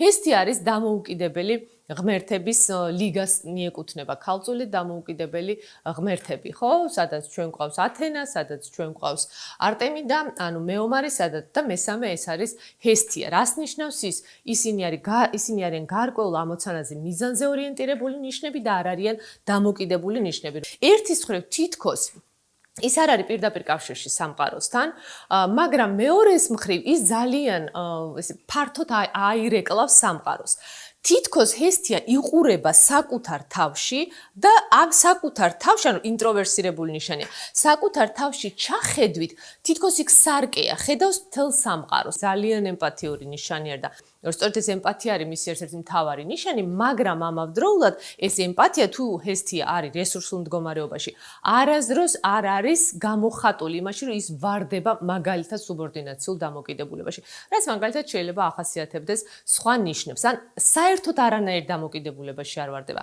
ჰესტი არის დამოუკიდებელი ღმერთების ლიგას მიეკუთვნება, ქალწული დამოუკიდებელი ღმერთები, ხო? სადაც ჩვენ გვყავს ათენა, სადაც ჩვენ გვყავს არტემიდა, ანუ მეომარი, სადაც და მესამე ეს არის ჰესტია. რას ნიშნავს ის? ისინი არიან გარკვეულ ამოცანაზე მიზანზე ორიენტირებული ნიშნები და არ არიან დამოკიდებული ნიშნები. ერთის მხრივ თითქოს ის არ არის პირდაპირ კავშირში სამყაროსთან, მაგრამ მეორეს მხრივ ის ძალიან ფართოდ აირეკლავს სამყაროს. თითქოს ჰესტია იყურება საკუთარ თავში და ამ საკუთარ თავში, ანუ ინტროვერსირებული ნიშანია, საკუთარ თავში ჩახედვით, თითქოს იქ სარკეა, ხედავს მთელ სამყაროს. ძალიან ემპათიური ნიშანია და სწორედ ეს ემპათია არის მისი ერთ-ერთი მთავარი ნიშანი, მაგრამ ამავდროულად ეს ემპათია თუ ჰესტია არის რესურსულ მდგომარეობაში, არასდროს არ არის გამოხატული იმაში, რომ ის ვარდება მაგალითად სუბორდინაციულ დამოკიდებულებაში. რაც მაგალითად შეიძლება ახასიათებდეს სხვა ნიშნებს, ან საერთოდ არანაირ დამოკიდებულებაში არ ვარდება.